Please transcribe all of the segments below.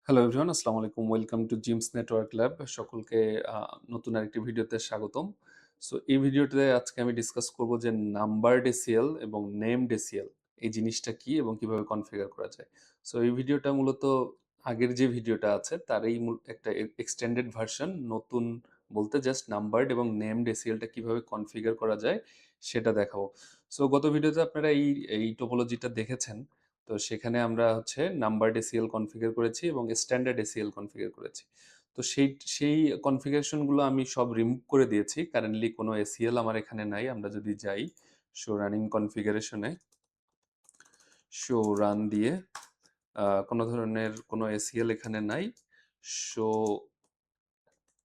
Hello everyone, আসসালামু আলাইকুম। Welcome to gems network lab. সকলকে নতুন আরেকটি ভিডিওতে স্বাগতম। সো এই ভিডিওতে আজকে আমি ডিসকাস করব যে নাম্বারড এসিএল এবং নেমড এসিএল এই জিনিসটা কি এবং কিভাবে কনফিগার করা যায়। সো এই ভিডিওটা মূলত আগের যে ভিডিওটা আছে তারই একটা এক্সটেন্ডেড ভার্সন। নতুন বলতে জাস্ট নাম্বারড এবং নেমড এসিএলটা কিভাবে কনফিগার করা যায় সেটা দেখাবো। সো গত ভিডিওতে আপনারা এই টোপোলজিটা দেখেছেন। তো সেখানে আমরা হচ্ছে নাম্বারড এসিএল কনফিগার করেছি এবং স্ট্যান্ডার্ড এসিএল কনফিগার করেছি। তো সেই কনফিগারেশনগুলো আমি সব রিমুভ করে দিয়েছি। কারেন্টলি কোনো এসিএল আমার এখানে নাই। আমরা যদি যাই শো রানিং কনফিগারেশনে, শো রান দিয়ে কোনো ধরনের কোনো এসিএল এখানে নাই। শো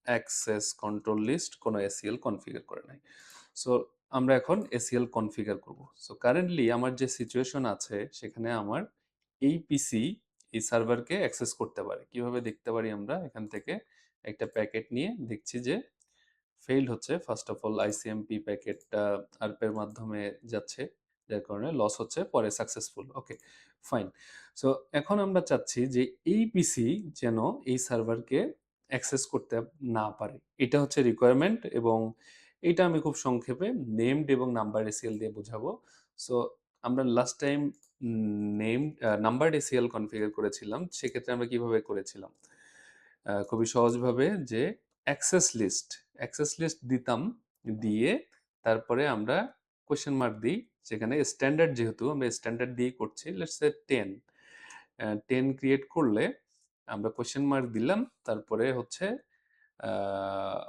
অ্যাক্সেস কন্ট্রোল লিস্ট কোনো এসিএল কনফিগার করে নাই। সো আমরা এখন এসিএল কনফিগার করব। সো কারেন্টলি আমার যে সিচুয়েশন আছে সেখানে আমার এই পিসি এই সার্ভারকে অ্যাক্সেস করতে পারে। কিভাবে দেখতে পারি আমরা এখান থেকে একটা প্যাকেট নিয়ে দেখছি যে ফেইল্ড হচ্ছে। ফার্স্ট অফ অল আইসিএমপি প্যাকেটটা আরপের মাধ্যমে যাচ্ছে, যার কারণে লস হচ্ছে, পরে সাকসেসফুল। ওকে, ফাইন। সো এখন আমরা চাচ্ছি যে এই পিসি যেন এই সার্ভারকে অ্যাক্সেস করতে না পারে। এটা হচ্ছে রিকোয়ারমেন্ট এবং এটা আমি খুব সংক্ষেপে নেমড এবং নাম্বার এসিএল দিয়ে বোঝাবো। সো আমরা last time named numbered ACL configure করেছিলাম। সেক্ষেত্রে আমরা কিভাবে করেছিলাম? খুবই সহজভাবে যে অ্যাক্সেস লিস্ট দিতাম, দিয়ে তারপরে আমরা কোয়েশ্চেন মার্ক দিই। সেখানে স্ট্যান্ডার্ড, যেহেতু আমরা স্ট্যান্ডার্ড দিয়েই করছি, লেটস সে 10 10 ক্রিয়েট করলে আমরা কোয়েশ্চেন মার্ক দিলাম, তারপরে হচ্ছে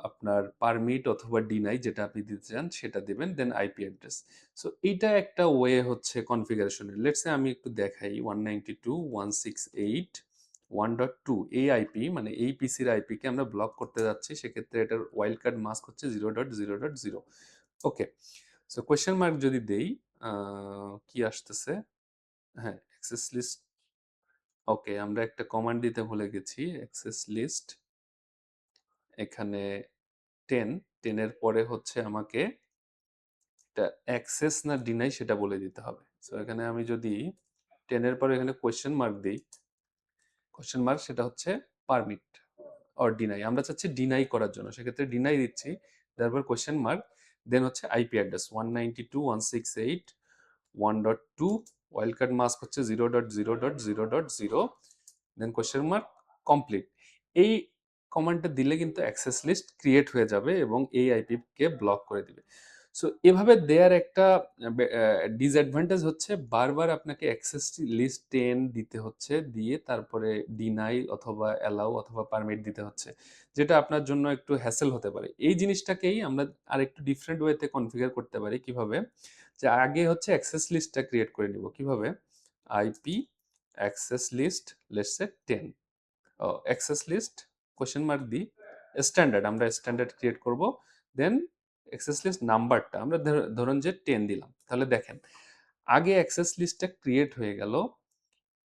আপনার পারমিট অথবা ডিনাই যেটা আপনি দিতে চান সেটা দিবেন, দেন আইপি অ্যাড্রেস। সো এইটা একটা ওয়ে হচ্ছে কনফিগারেশনের। লেটস সে আমি একটু দেখাই 192.168.1.2 এই আইপি, মানে এই পিসির আইপিকে আমরা ব্লক করতে যাচ্ছি। সেক্ষেত্রে এটার ওয়াইল্ড কার্ড মাস্ক হচ্ছে 0.0.0। ওকে, সো কোয়েশ্চেন মার্ক যদি দেই, কি আসতেছে? হ্যাঁ, অ্যাক্সেস লিস্ট। ওকে, আমরা একটা কমান্ড দিতে ভুলে গেছি। অ্যাক্সেস লিস্ট এখানে 10 10 এর পরে হচ্ছে আমাকে এটা অ্যাক্সেস না ডিনাই সেটা বলে দিতে হবে। সো এখানে আমি যদি 10 এর পরে এখানে কোয়েশ্চেন মার্ক দিই, কোয়েশ্চেন মার্ক সেটা হচ্ছে পারমিট অর ডিনাই। আমরা চাচ্ছি ডিনাই করার জন্য, সেক্ষেত্রে ডিনাই দিচ্ছি, তারপর কোয়েশ্চেন মার্ক, দেন হচ্ছে IP address 192.168.1.2, wild card mask হচ্ছে 0.0.0.0, দেন কোয়েশ্চেন মার্ক, কমপ্লিট। এই কমান্ডটা দিলে কিন্তু অ্যাক্সেস লিস্ট ক্রিয়েট হয়ে যাবে এবং এই আইপি কে ব্লক করে দিবে। সো এভাবে দেয়ার একটা ডিসঅ্যাডভান্টেজ হচ্ছে বারবার আপনাকে অ্যাক্সেস লিস্ট 10 দিতে হচ্ছে, দিয়ে তারপরে ডিনাই অথবা অ্যালাউ অথবা পারমিট দিতে হচ্ছে, যেটা আপনার জন্য একটু হ্যাসেল হতে পারে। এই জিনিসটাকেই আমরা আরেকটু ডিফারেন্ট ওয়েতে কনফিগার করতে পারি। কিভাবে? যে আগে হচ্ছে অ্যাক্সেস লিস্টটা ক্রিয়েট করে নিব। কিভাবে? IP access list let's say 10, access list question mark দিই, স্ট্যান্ডার্ড, আমরা স্ট্যান্ডার্ড ক্রিয়েট করব, দেন অ্যাক্সেস লিস্ট নাম্বারটা আমরা ধরুন যে 10 দিলাম। তাহলে দেখেন আগে অ্যাক্সেস লিস্টটা ক্রিয়েট হয়ে গেল,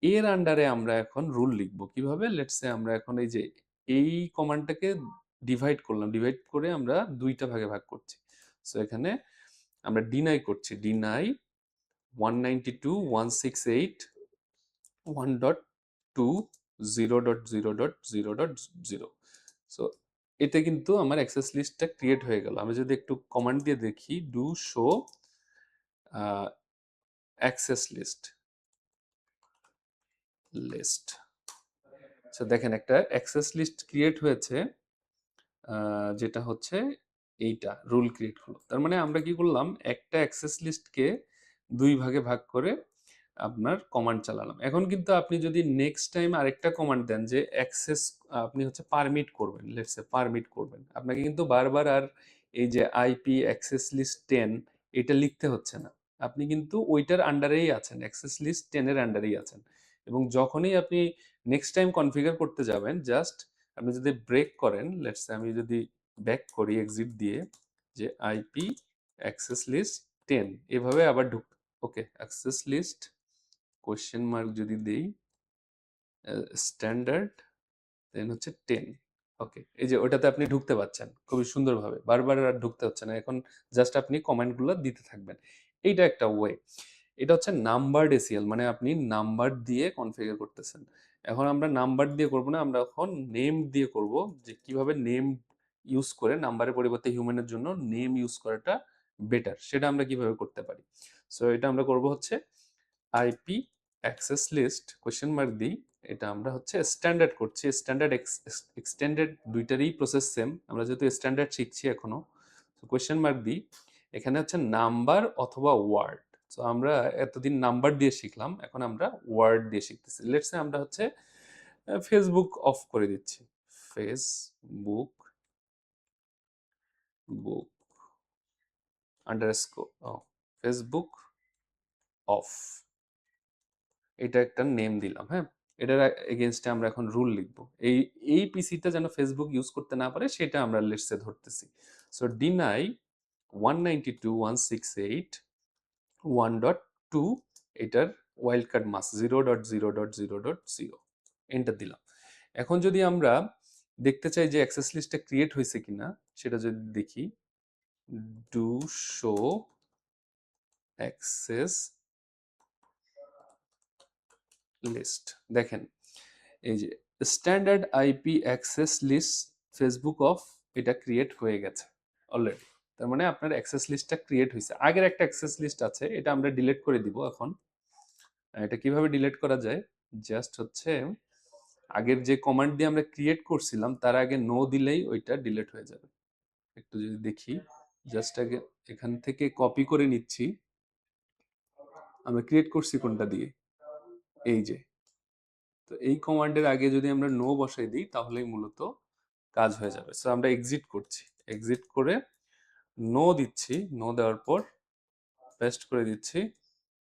এর আন্ডারে আমরা এখন রুল লিখবো। কিভাবে? লেটস সে আমরা এখন এই যে এই কমান্ডটাকে ডিভাইড করলাম, ডিভাইড করে আমরা দুইটা ভাগে ভাগ করছি। সো এখানে আমরা ডিনাই করছি, ডিনাই 192.168.1.2 0.0.0.0। সো এতে কিন্তু আমার অ্যাক্সেস লিস্টটা ক্রিয়েট হয়ে গেল। আমি যদি একটু কমান্ড দিয়ে দেখি, do show access list. So দেখেন একটা অ্যাক্সেস লিস্ট ক্রিয়েট হয়েছে, যেটা হচ্ছে এইটা রুল ক্রিয়েট হলো। তার মানে আমরা কি করলাম, একটা অ্যাক্সেস লিস্টকে দুই ভাগে ভাগ করে আপনার কমান্ড চালালাম। এখন কিন্তু আপনি যদি নেক্সট টাইম আরেকটা কমান্ড দেন যে অ্যাক্সেস, আপনি হচ্ছে পারমিট করবেন, লেটস সে পারমিট করবেন, আপনাকে কিন্তু বারবার আর এই যে আইপি অ্যাক্সেস লিস্ট 10 এটা লিখতে হচ্ছে না। আপনি কিন্তু ওইটার আন্ডারেই আছেন, অ্যাক্সেস লিস্ট 10 এর আন্ডারেই আছেন। এবং যখনই আপনি নেক্সট টাইম কনফিগার করতে যাবেন, জাস্ট আপনি যদি ব্রেক করেন, লেটস সে আমি যদি ব্যাক করি এক্সিট দিয়ে, যে আইপি অ্যাক্সেস লিস্ট 10 এভাবে আবার ওকে, অ্যাক্সেস লিস্ট কোয়েশ্চেন মার্ক যদি দেই স্ট্যান্ডার্ড, দেন হচ্ছে 10। ওকে, এই যে ওটাতে আপনি ঢুকতে পারছেন খুবই সুন্দরভাবে, বারবার আর ঢুকতে হচ্ছে না। এখন জাস্ট আপনি কমেন্টগুলো দিতে থাকবেন। এইটা একটা ওয়ে। এটা হচ্ছে নাম্বারড এসিএল, মানে আপনি নাম্বার দিয়ে কনফিগার করতেছেন। এখন আমরা নাম্বার দিয়ে করব না, আমরা এখন নেম দিয়ে করব, যে কিভাবে নেম ইউজ করে নাম্বারের পরিবর্তে হিউম্যানের জন্য নেম ইউজ করাটা বেটার, সেটা আমরা কিভাবে করতে পারি। সো এটা আমরা করব হচ্ছে IP access list question mark দিই, এটা আমরা হচ্ছে স্ট্যান্ডার্ড করছি, স্ট্যান্ডার্ড এক্সটেন্ডেড দুইটারই প্রসেস সেম, আমরা যেহেতু স্ট্যান্ডার্ড শিখছি এখনো। কোশ্চেন মার্ক দিই, এখানে হচ্ছে নাম্বার অথবা ওয়ার্ড। সো আমরা এতদিন নাম্বার দিয়ে শিখলাম, এখন আমরা ওয়ার্ড দিয়ে শিখতেছি। লেটস সে আমরা হচ্ছে ফেসবুক অফ করে দিচ্ছি, Facebook book underscore Facebook of, এটা একটা নেম দিলাম। হ্যাঁ, এটার এগেনস্টে আমরা এখন রুল লিখবো, এই পিসিটা যেন ফেসবুক ইউজ করতে না পারে সেটা আমরা লেটসে ধরতেছি। সো ডিনাই 192.168.1.2, এটার ওয়াইল্ড কার্ড মাস 0.0.0.0, এন্টার দিলাম। এখন যদি আমরা দেখতে চাই যে অ্যাক্সেস লিস্টটা ক্রিয়েট হয়েছে কিনা, সেটা যদি দেখি, ডু শো অ্যাক্সেস লিস্ট, দেখেন এই যে standard IP access list Facebook of, এটা ক্রিয়েট হয়ে গেছে অলরেডি। তার মানে আপনার অ্যাক্সেস লিস্টটা ক্রিয়েট হয়েছে। আগের একটা অ্যাক্সেস লিস্ট আছে, এটা আমরা ডিলিট করে দিব এখন। এটা কিভাবে ডিলিট করা যায়, জাস্ট হচ্ছে আগের যে কমান্ড দিয়ে আমরা ক্রিয়েট করছিলাম তার আগে নো দিলেই ওইটা ডিলিট হয়ে যাবে। একটু যদি দেখি, জাস্ট আগে এখান থেকে কপি করে নিচ্ছি, আমরা ক্রিয়েট করছি কোনটা দিয়ে, এই যে। তো এই কমান্ডের আগে যদি আমরা নো বসাই দিই তাহলেই মূলত কাজ হয়ে যাবে। সো আমরা এক্সিট করছি, এক্সিট করে নো দিচ্ছি, নো দেওয়ার পর পেস্ট করে দিচ্ছি।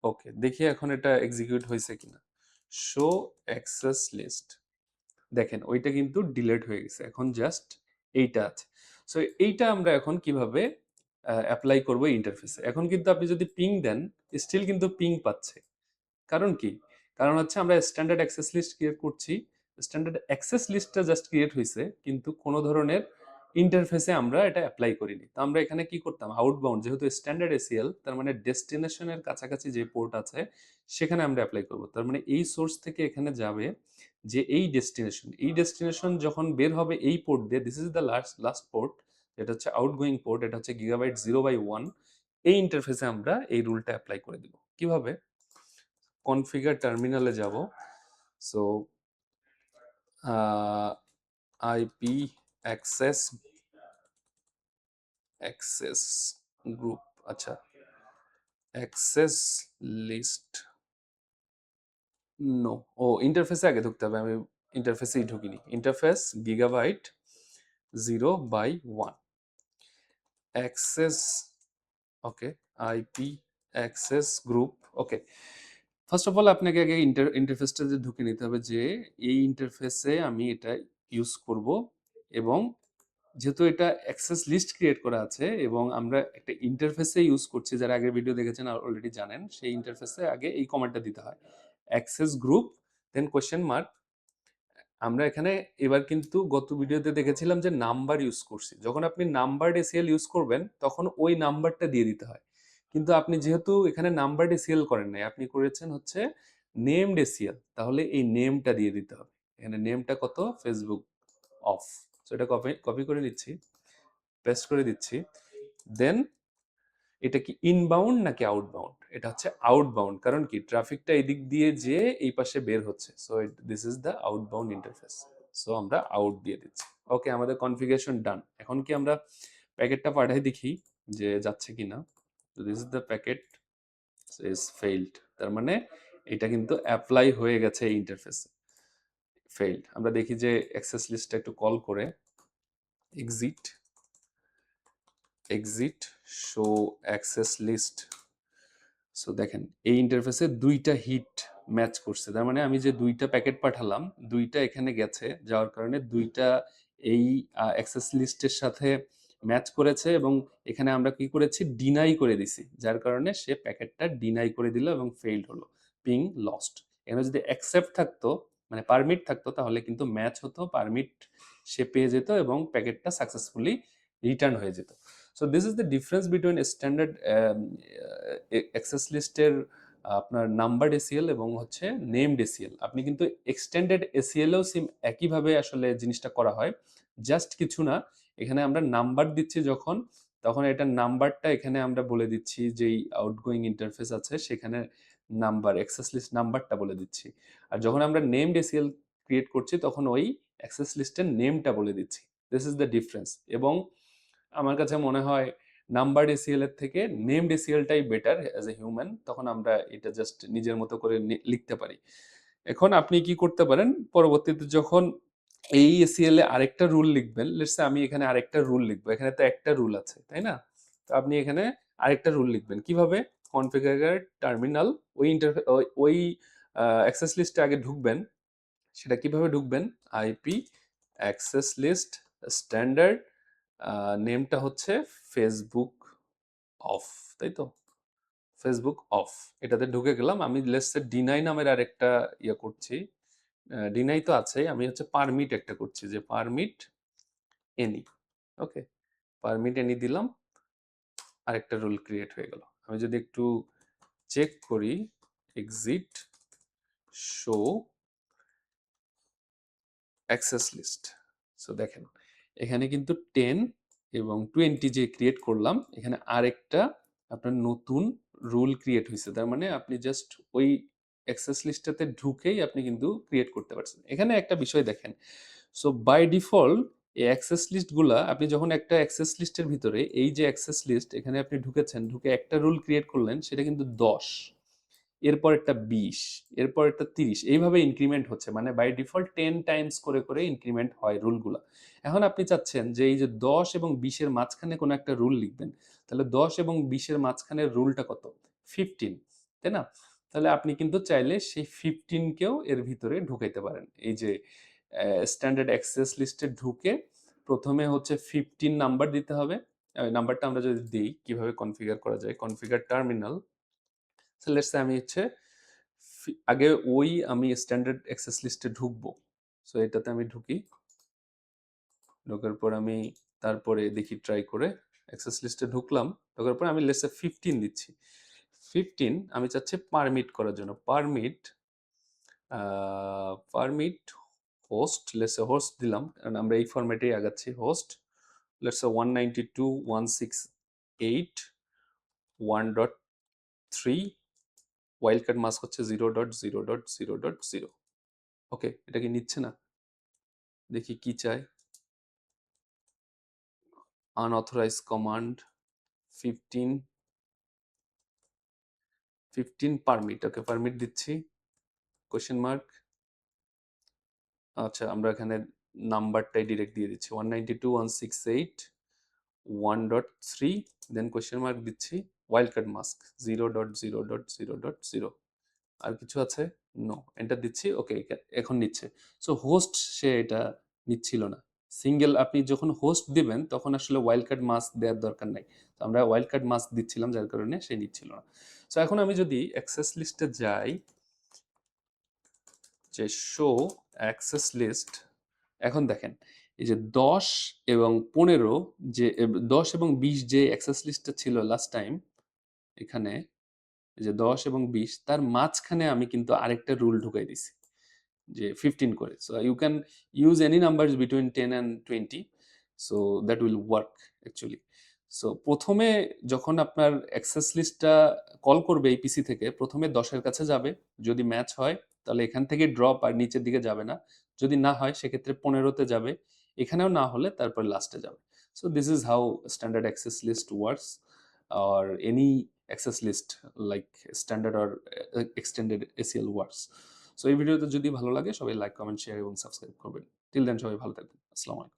ওকে, দেখি এখন এটা এক্সিকিউট হয়েছে কিনা। শো অ্যাক্সেস লিস্ট, দেখেন ওইটা কিন্তু ডিলিট হয়ে গেছে, এখন জাস্ট এইটা আছে। সো এইটা আমরা এখন কিভাবে অ্যাপ্লাই করবো ইন্টারফেসে। এখন কিন্তু আপনি যদি পিং দেন, স্টিল কিন্তু পিং পাচ্ছে। কারণ কি? কারণ হচ্ছে আমরা স্ট্যান্ডার্ড অ্যাক্সেস লিস্ট ক্রিয়েট করছি। স্ট্যান্ডার্ড অ্যাক্সেস লিস্টটা জাস্ট ক্রিয়েট হয়েছে, কিন্তু কোনো ধরনের ইন্টারফেসে আমরা এটা অ্যাপ্লাই করিনি। তো আমরা এখানে কি করতাম, আউটবাউন্ড, যেহেতু স্ট্যান্ডার্ড এসিএল, তার মানে ডেস্টিনেশনের কাছাকাছি যে পোর্ট আছে সেখানে আমরা অ্যাপ্লাই করব। তার মানে এই সোর্স থেকে এখানে যাবে যে এই ডেস্টিনেশন যখন বের হবে এই পোর্ট দিয়ে, this is the last port, এটা হচ্ছে আউটগোয়িং পোর্ট, এটা হচ্ছে গিগাবাইট 0/1। এই ইন্টারফেসে আমরা এই রুলটা অ্যাপ্লাই করে দিব। কিভাবে? কনফিগার টার্মিনালে যাব। সো আইপি অ্যাক্সেস গ্রুপ, আচ্ছা অ্যাক্সেস লিস্ট, নো, ও ইন্টারফেসে আগে ঢুকতে হবে, আমি ইন্টারফেসেই ঢুকিনি। Interface gigabyte 0/1 access, okay, IP access group. Okay, first of all আপনাকে আগে ইন্টারফেসটা ঢুকে নিতে হবে, যে এই ইন্টারফেসে আমি এটা ইউজ করব, এবং যেহেতু এটা অ্যাক্সেস লিস্ট ক্রিয়েট করা আছে এবং আমরা একটা ইন্টারফেসে ইউজ করছি, যারা আগের ভিডিও দেখেছেন অলরেডি জানেন, সেই ইন্টারফেসে আগে এই কমান্ডটা দিতে হয়, অ্যাক্সেস গ্রুপ, দেন কোয়েশ্চেন মার্ক। আমরা এখানে এবার কিন্তু গত ভিডিওতে দেখেছিলাম যে নাম্বার ইউজ করছি, যখন আপনি নাম্বার এসিএল ইউজ করবেন তখন ওই নাম্বারটা দিয়ে দিতে হয়। কিন্তু আপনি যেহেতু এখানে নাম্বার এসিএল করেন নাই, আপনি করেছেন হচ্ছে নেমড এসিএল, তাহলে এই নেমটা দিয়ে দিতে হবে। এখানে নেমটা কত, ফেসবুক অফ। সো এটা কপি কপি করে নিচ্ছি, পেস্ট করে দিচ্ছি। দেন এটা কি ইনবাউন্ড নাকি আউটবাউন্ড? এটা হচ্ছে আউটবাউন্ড, কারণ কি ট্রাফিকটা এদিক দিয়ে যে এই পাশে বের হচ্ছে। So this is the outbound interface. So আমরা আউট দিয়ে দিচ্ছি। ওকে, আমাদের কনফিগারেশন ডান। এখন কি আমরা প্যাকেটটা পাঠাই দেখি যে যাচ্ছে কিনা। This is the packet is failed, তার মানে এটা কিন্তু অ্যাপ্লাই হয়ে গেছে এই ইন্টারফেসে। ফেইলড, আমরা দেখি যে অ্যাক্সেস লিস্টটা একটু কল করে, exit, exit, show access list. So দেখেন এই ইন্টারফেসে দুইটা হিট ম্যাচ করছে, তার মানে আমি যে দুইটা প্যাকেট পাঠালাম দুইটা এখানে গেছে, যাওয়ার কারণে দুইটা এই অ্যাক্সেস লিস্টের সাথে ম্যাচ করেছে, এবং এখানে আমরা কি করেছি, ডিনাই করে দিছি, যার কারণে সে প্যাকেটটা ডিনাই করে দিল এবং ফেইল্ড হলো, পিং লস্ট। এখানে যদি অ্যাকসেপ্ট থাকতো, মানে পারমিট থাকতো, তাহলে কিন্তু ম্যাচ হতো, পারমিট সে পেয়ে যেত এবং প্যাকেটটা সাকসেসফুলি রিটার্ন হয়ে যেত। So this is the difference between a standard access list এর আপনার নাম্বারড এসিএল এবং হচ্ছে নেমড এসিএল। আপনি কিন্তু এক্সটেন্ডেড এসিএলেও সেম একইভাবে আসলে জিনিসটা করা হয়। জাস্ট কিছু না, এখানে আমরা নাম্বার দিচ্ছি যখন, তখন এটার নাম্বারটা এখানে আমরা বলে দিচ্ছি যেই আউটগোয়িং ইন্টারফেস আছে সেখানে নাম্বার, অ্যাক্সেস লিস্ট নাম্বারটা বলে দিচ্ছি। আর যখন আমরা নেমড এসিএল ক্রিয়েট করছি তখন ওই অ্যাক্সেস লিস্টের নেমটা বলে দিচ্ছি। This is the difference. এবং আমার কাছে মনে হয় নাম্বারড এসিএল এর থেকে নেমড এসিএলটাই বেটার অ্যাজ এ হিউম্যান। তখন আমরা এটা জাস্ট নিজের মতো করে লিখতে পারি। এখন আপনি কি করতে পারেন, পরবর্তীতে যখন এই এসিএল এ আরেকটা রুল লিখবেন, লেটস সে আমি এখানে আরেকটা রুল লিখবো, এখানে তো একটা রুল আছে তাই না? তো আপনি এখানে আরেকটা রুল লিখবেন কিভাবে? কনফিগার টার্মিনাল, ওই ইন্টারফেস ওই অ্যাক্সেস লিস্টে আগে ঢুকবেন। সেটা কিভাবে ঢুকবেন? আইপি অ্যাক্সেস লিস্ট স্ট্যান্ডার্ড, নেমটা হচ্ছে ফেসবুক অফ, তাই তো? ফেসবুক অফ, এটাতে ঢুকে গেলাম। আমি লেটস সে ডিনাই নামের আরেকটা ইয়ে করছি, ডিনাই তো আছে, আমি হচ্ছে পারমিট একটা করছি যে পারমিট এনি। ওকে, পারমিট এনি দিলাম, আরেকটা রুল ক্রিয়েট হয়ে গেল। আমি যদি একটু চেক করি, exit show access list, so দেখেন এখানে কিন্তু 10 এবং 20 যে ক্রিয়েট করলাম, এখানে আরেকটা আপনার নতুন রুল ক্রিয়েট হয়েছে। তার মানে আপনি জাস্ট ওই অ্যাক্সেস লিস্টটাতে ঢুকেই আপনি কিন্তু ক্রিয়েট করতে পারছেন। এখানে একটা বিষয় দেখেন, সো বাই ডিফল্ট এই অ্যাক্সেস লিস্টগুলা, আপনি যখন একটা অ্যাক্সেস লিস্টের ভিতরে এই যে অ্যাক্সেস লিস্ট এখানে আপনি ঢুকেছেন, ঢুকে একটা রুল ক্রিয়েট করলেন, সেটা কিন্তু 10, এরপর একটা 20, এরপর একটা 30, এইভাবে ইনক্রিমেন্ট হচ্ছে। মানে বাই ডিফল্ট 10 টাইমস করে করে ইনক্রিমেন্ট হয় রুলগুলা। এখন আপনি চাচ্ছেন যে এই যে 10 এবং 20 এর মাঝখানে কোনো একটা রুল লিখবেন, তাহলে 10 এবং 20 এর মাঝখানের রুলটা কত? 15, তাই না? তাহলে আপনি কিন্তু চাইলে সেই 15 কেও এর ভিতরে ঢুকাইতে পারেন। এই যে স্ট্যান্ডার্ড অ্যাক্সেস লিস্টে ঢুকে প্রথমে হচ্ছে 15 নাম্বার দিতে হবে। নাম্বারটা আমরা যদি দিই, কিভাবে কনফিগার করা যায়? Configure terminal, so let's say আমি হচ্ছে আগে ওই আমি স্ট্যান্ডার্ড অ্যাক্সেস লিস্টে ঢুকবো। সো এটাতে আমি ঢুকি, ঢোকার পর আমি তারপরে দেখি ট্রাই করে অ্যাক্সেস লিস্টে ঢুকলাম, ঢোকার পর আমি লেটস সে 15 দিচ্ছি। 15 আমি চাচ্ছি পারমিট করার জন্য। Permit permit host, let's say host দিলাম, কারণ আমরা এই ফরম্যাটেই আগাচ্ছি। Host let's say 192.168.1.3, wildcard mask হচ্ছে 0.0.0.0। ওকে, এটা কি নিচ্ছে না? দেখি কি চাই। Unauthorised command 15 permit. Okay, permit দিচ্ছি, কোয়েশ্চেন মার্ক। আচ্ছা, আমরা এখানে নাম্বারটাই ডিরেক্ট দিয়ে দিচ্ছি 192.168.1.3, দেন কোয়েশ্চেন মার্ক দিচ্ছি, ওয়াইল্ড কার্ড মাস্ক 0.0.0.0. আর কিছু আছে? নো, এন্টার দিচ্ছি। ওকে, এখন নিচ্ছে। সো হোস্ট সে এটা নিচ্ছিল না। সিঙ্গেল আপনি যখন হোস্ট দিবেন তখন আসলে ওয়াইল্ড কার্ড মাস্ক দেওয়ার দরকার নাই। তো আমরা ওয়াইল্ড কার্ড মাস্ক দিচ্ছিলাম, যার কারণে সে নিচ্ছিল না। সো এখন আমি যদি অ্যাক্সেস লিস্টে যাই, যে শো অ্যাক্সেস লিস্ট, এখন দেখেন এই যে 10 এবং 15, যে 10 এবং 20 যে অ্যাক্সেস লিস্টটা ছিল লাস্ট টাইম, এখানে এই যে 10 এবং 20 তার মাঝখানে আমি কিন্তু আরেকটা রুল ঢুকাই দিছি যে 15 করে। So you can use any numbers between 10 and 20, so that will work actually. So প্রথমে যখন আপনার অ্যাক্সেস লিস্টটা কল করবে এই পিসি থেকে, প্রথমে 10 এর কাছে যাবে, যদি ম্যাচ হয় তাহলে এখান থেকে ড্রপ, আর নিচের দিকে যাবে না। যদি না হয় সেক্ষেত্রে 15-তে যাবে, এখানেও না হলে তারপর লাস্টে যাবে। So this is how standard access list works, or any access list like standard or extended ACL works. So এই ভিডিওতে যদি ভালো লাগে সবাই লাইক, কমেন্ট, শেয়ার এবং সাবস্ক্রাইব করবেন। টিল দেন সবাই ভালো থাকবেন। আসসালামু আলাইকুম।